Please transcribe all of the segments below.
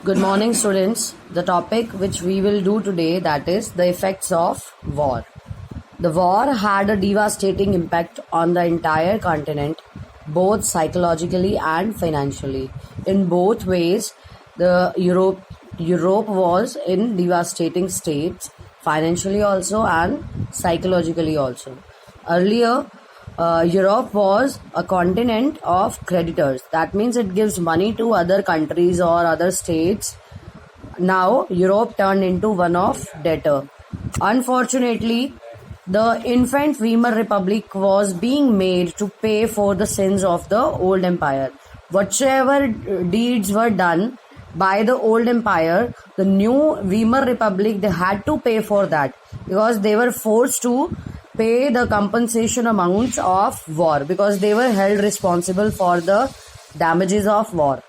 Good morning, students. The topic which we will do today, that is the effects of war. The war had a devastating impact on the entire continent, both psychologically and financially. In both ways, the Europe was in devastating states, financially also and psychologically also. Earlier, Europe was a continent of creditors. That means it gives money to other countries or other states. Now, Europe turned into one of debtor. Unfortunately, the infant Weimar Republic was being made to pay for the sins of the old empire. Whatever deeds were done by the old empire, the new Weimar Republic, they had to pay for that because they were forced to pay the compensation amounts of war because they were held responsible for the damages of war.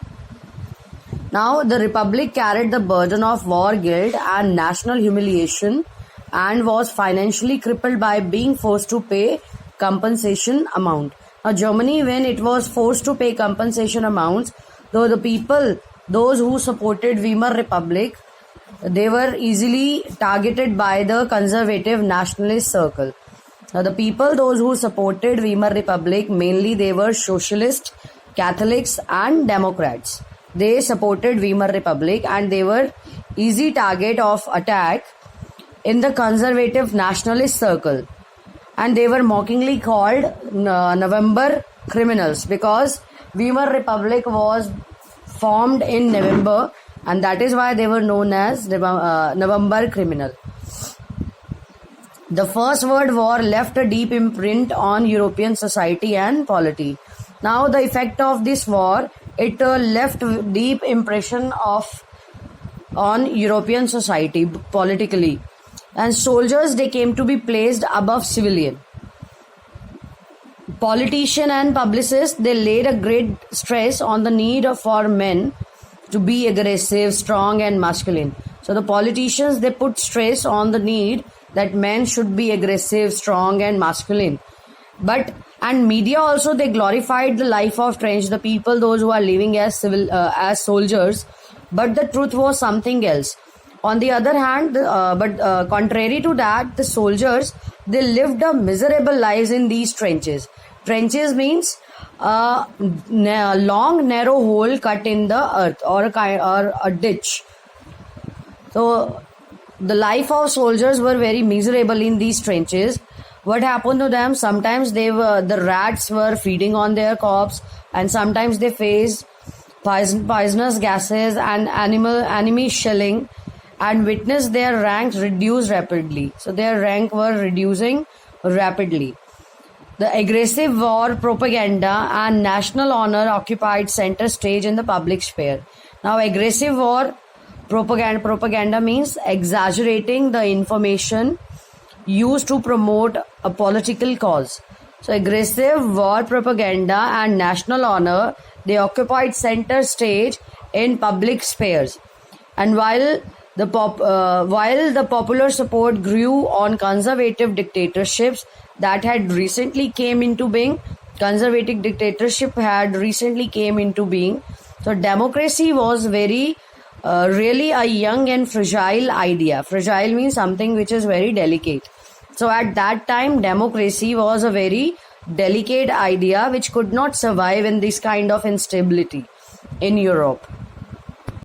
Now, the Republic carried the burden of war guilt and national humiliation and was financially crippled by being forced to pay compensation amount. Now, Germany, when it was forced to pay compensation amounts, though the people, those who supported Weimar Republic, they were easily targeted by the conservative nationalist circle. Now, the people, those who supported Weimar Republic, mainly they were socialists, Catholics and Democrats. They supported Weimar Republic and they were easy target of attack in the conservative nationalist circle. And they were mockingly called November criminals because Weimar Republic was formed in November and that is why they were known as November criminal. The First World War left a deep imprint on European society and polity. Now the effect of this war, it left deep impression on European society politically. And soldiers, they came to be placed above civilian. Politicians and publicists, they laid a great stress on the need for men to be aggressive, strong and masculine. So the politicians, they put stress on the need that men should be aggressive, strong and masculine. And media also, they glorified the life of trench, the people, those who are living as as soldiers. But the truth was something else. On the other hand, contrary to that, the soldiers, they lived a miserable lives in these trenches. Trenches means a long narrow hole cut in the earth or a ditch. So the life of soldiers were very miserable in these trenches. What happened to them? Sometimes the rats were feeding on their corpse, and sometimes they faced poisonous gases and enemy shelling, and witnessed their ranks reduce rapidly. So their rank were reducing rapidly. The aggressive war propaganda and national honor occupied center stage in the public sphere. Now, aggressive war propaganda means exaggerating the information used to promote a political cause. So aggressive war propaganda and national honor, they occupied center stage in public spheres. And while the popular support grew on conservative dictatorships that had recently came into being, conservative dictatorship had recently came into being. So democracy was very really a young and fragile idea. Fragile means something which is very delicate. So at that time, democracy was a very delicate idea which could not survive in this kind of instability in Europe.